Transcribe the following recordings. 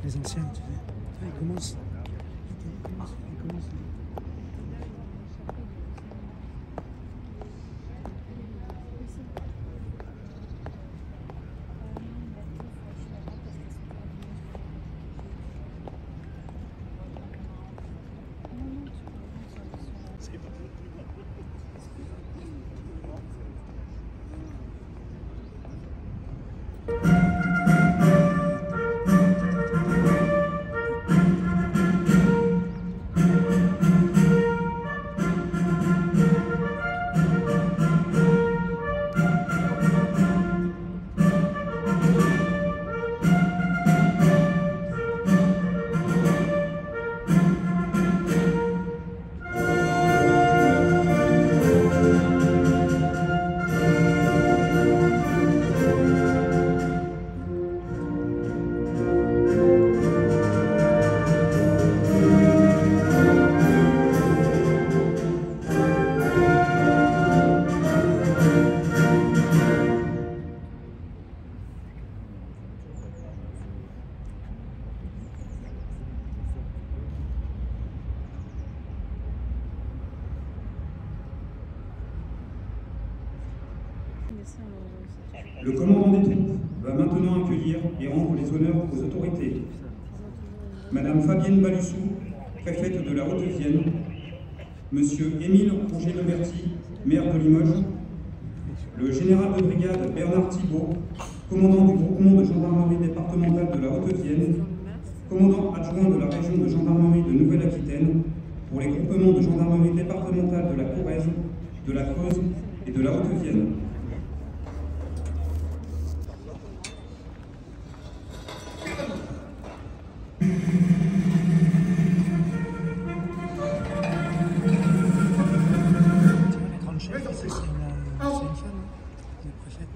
Les anciens, tu sais. Ils commencent. Ils commencent. Le commandant des troupes va maintenant accueillir et rendre les honneurs aux autorités. Madame Fabienne Balussou, préfète de la Haute-Vienne, Monsieur Émile Rouget-Leverty, maire de Limoges, le général de brigade Bernard Thibault, commandant du groupement de gendarmerie départementale de la Haute-Vienne, commandant adjoint de la région de gendarmerie de Nouvelle-Aquitaine, pour les groupements de gendarmerie départementale de la Corrèze, de la Creuse et de la Haute-Vienne. C'est une femme, la préfète.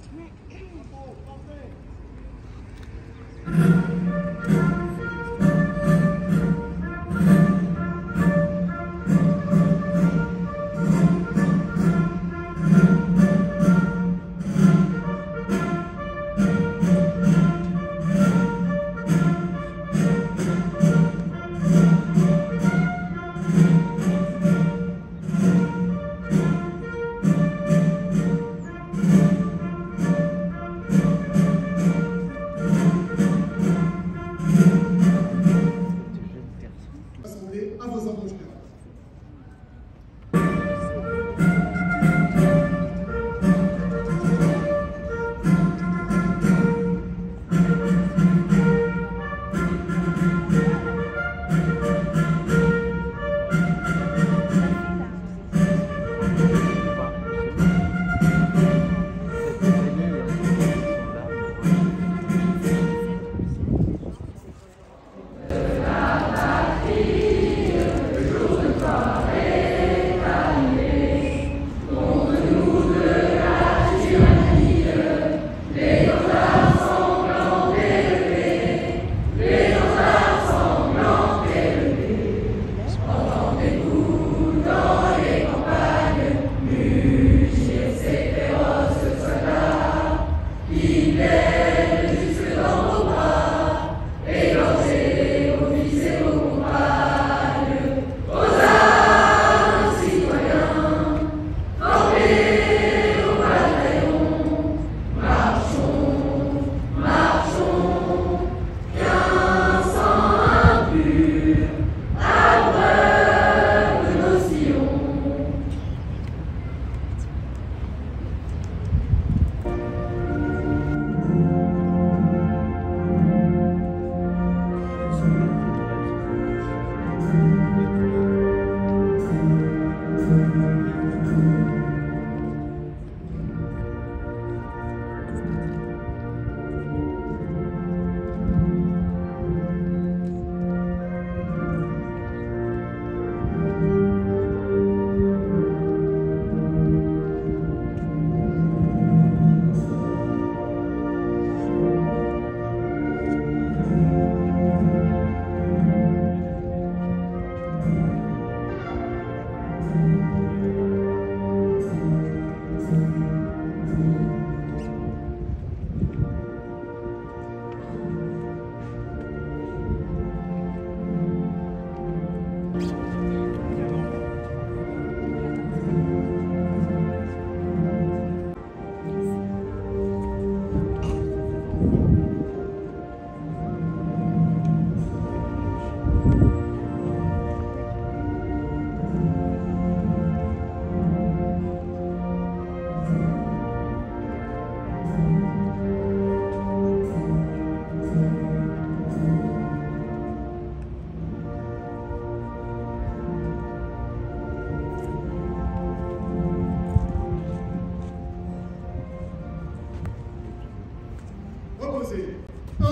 reposer. 1.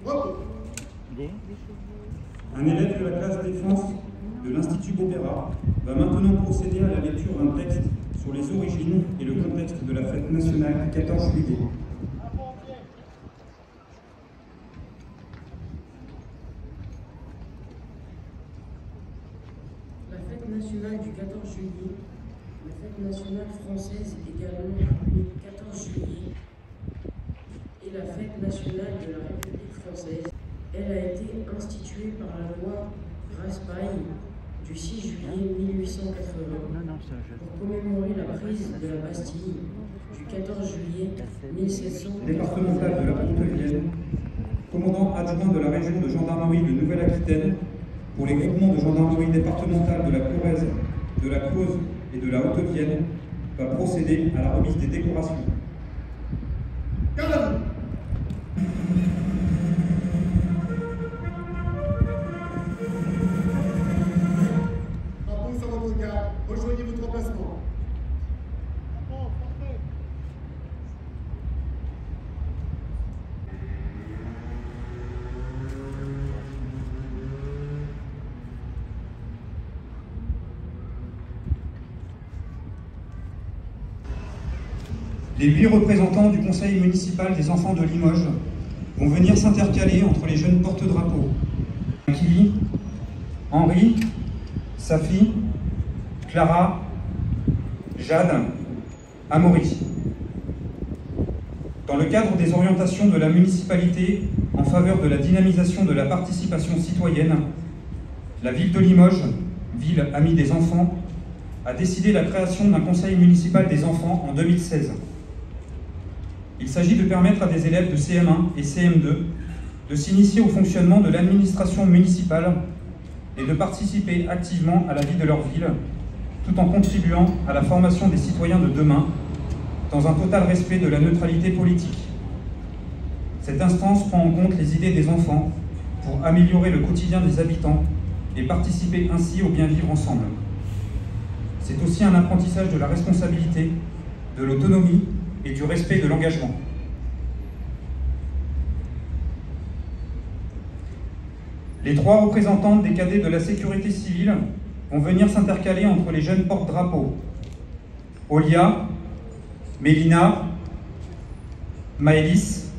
Repos. Un élève de la classe défense de l'Institut Opéra va maintenant procéder à la lecture d'un texte sur les origines et le contexte de la fête nationale du 14 juillet. La fête nationale du 14 juillet, la fête nationale française également appelée 14 juillet, et la fête nationale de la République française. Elle a été instituée par la loi Raspail du 6 juillet 1880 pour commémorer la prise de la Bastille du 14 juillet 1700. Départemental de la Haute-Vienne, commandant adjoint de la région de gendarmerie de Nouvelle-Aquitaine pour les groupements de gendarmerie départementale de la Corrèze, de la Creuse et de la Haute-Vienne, va procéder à la remise des décorations. Garde. Rapport sur votre garde. Rejoignez votre emplacement. Les 8 représentants du conseil municipal des enfants de Limoges vont venir s'intercaler entre les jeunes porte-drapeaux. Kili, Henri, Safi, Clara, Jade, Amaury. Dans le cadre des orientations de la municipalité en faveur de la dynamisation de la participation citoyenne, la ville de Limoges, ville amie des enfants, a décidé la création d'un conseil municipal des enfants en 2016. Il s'agit de permettre à des élèves de CM1 et CM2 de s'initier au fonctionnement de l'administration municipale et de participer activement à la vie de leur ville, tout en contribuant à la formation des citoyens de demain, dans un total respect de la neutralité politique. Cette instance prend en compte les idées des enfants pour améliorer le quotidien des habitants et participer ainsi au bien vivre ensemble. C'est aussi un apprentissage de la responsabilité, de l'autonomie et du respect de l'engagement. Les 3 représentantes des cadets de la sécurité civile vont venir s'intercaler entre les jeunes porte-drapeaux. Olia, Mélina, Maëlys.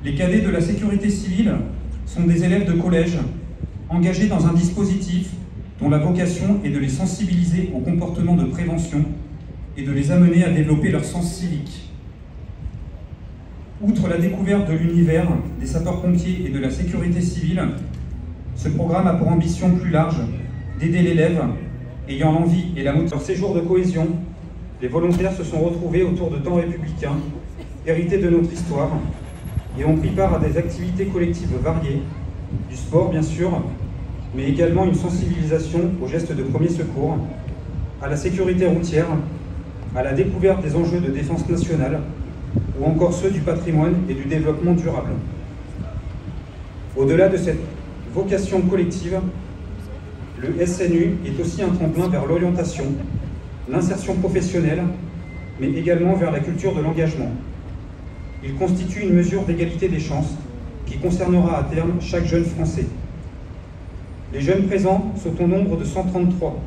Les cadets de la sécurité civile sont des élèves de collège engagés dans un dispositif dont la vocation est de les sensibiliser au comportement de prévention et de les amener à développer leur sens civique. Outre la découverte de l'univers des sapeurs-pompiers et de la sécurité civile, ce programme a pour ambition plus large d'aider l'élève ayant l'envie et la motivation. Leur séjour de cohésion, les volontaires se sont retrouvés autour de temps républicains, hérités de notre histoire, et ont pris part à des activités collectives variées, du sport bien sûr, mais également une sensibilisation aux gestes de premier secours, à la sécurité routière, à la découverte des enjeux de défense nationale, ou encore ceux du patrimoine et du développement durable. Au-delà de cette vocation collective, le SNU est aussi un tremplin vers l'orientation, l'insertion professionnelle, mais également vers la culture de l'engagement. Il constitue une mesure d'égalité des chances qui concernera à terme chaque jeune Français. Les jeunes présents sont au nombre de 133.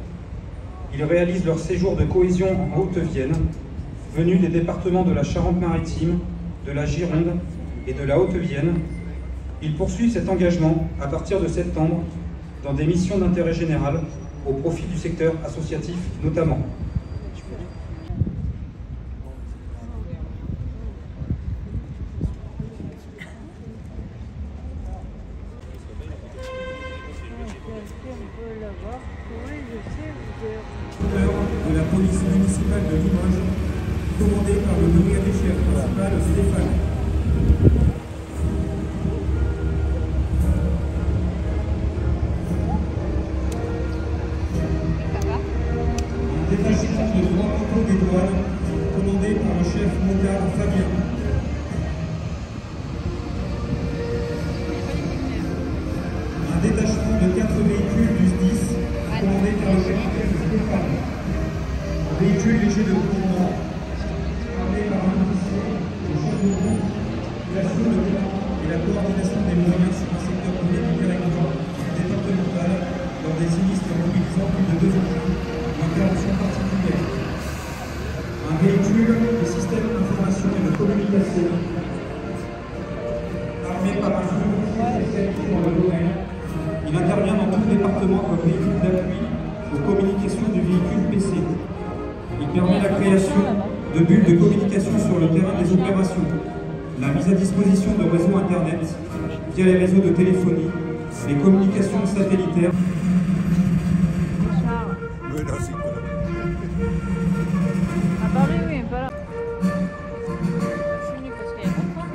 Ils réalisent leur séjour de cohésion en Haute-Vienne, venus des départements de la Charente-Maritime, de la Gironde et de la Haute-Vienne. Ils poursuivent cet engagement à partir de septembre dans des missions d'intérêt général au profit du secteur associatif notamment. De la police municipale de Limoges, commandée par le brigadier-chef principal Stéphane. Un détachement de 3 poteaux des douanes, commandé par le chef motard Fabien. Un détachement de 4 véhicules du SDIS, commandé par le capitaine Stéphane. Un véhicule léger de commandement, armé par un officier communication. Armé par un flou dans le domaine, il intervient dans tout le département comme véhicule d'appui aux communications du véhicule PC. Il permet la création de bulles de communication sur le terrain des opérations, la mise à disposition de réseaux Internet via les réseaux de téléphonie, les communications satellitaires. À Paris, oui, pas là. Je suis venue parce qu'il y a longtemps,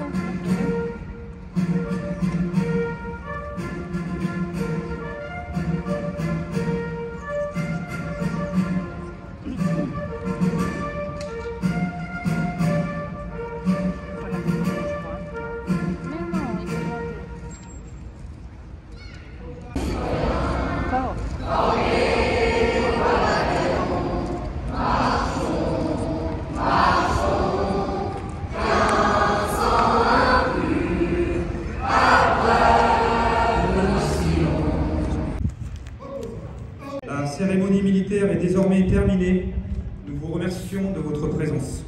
La cérémonie militaire est désormais terminée. Nous vous remercions de votre présence.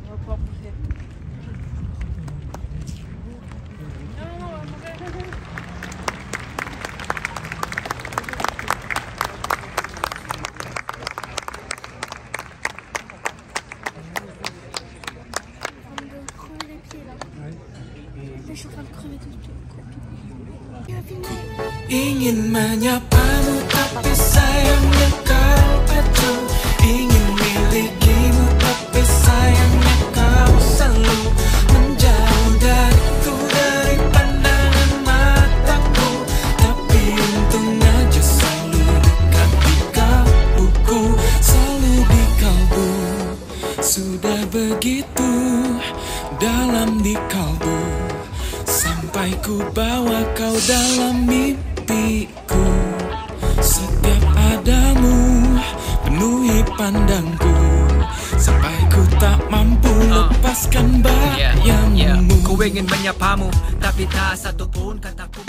on va pouvoir bouffer. Ouais. Je suis en train de crever tout le temps. Ingin menyapamu tapi sayangnya kau acuh. Ingin milikimu tapi sayangnya kau selalu menjauh dariku, dari pandangan mataku. Tapi untung aja selalu dekat di kalbuku, selalu di kalbu. Sudah begitu dalam di kalbu, sampai ku bawa kau dalam mimpiku. Setiap adamu penuhi pandangku, sampai ku tak mampu lepaskan bayangmu. Ku ingin menyapamu, tapi tak satu pun kataku.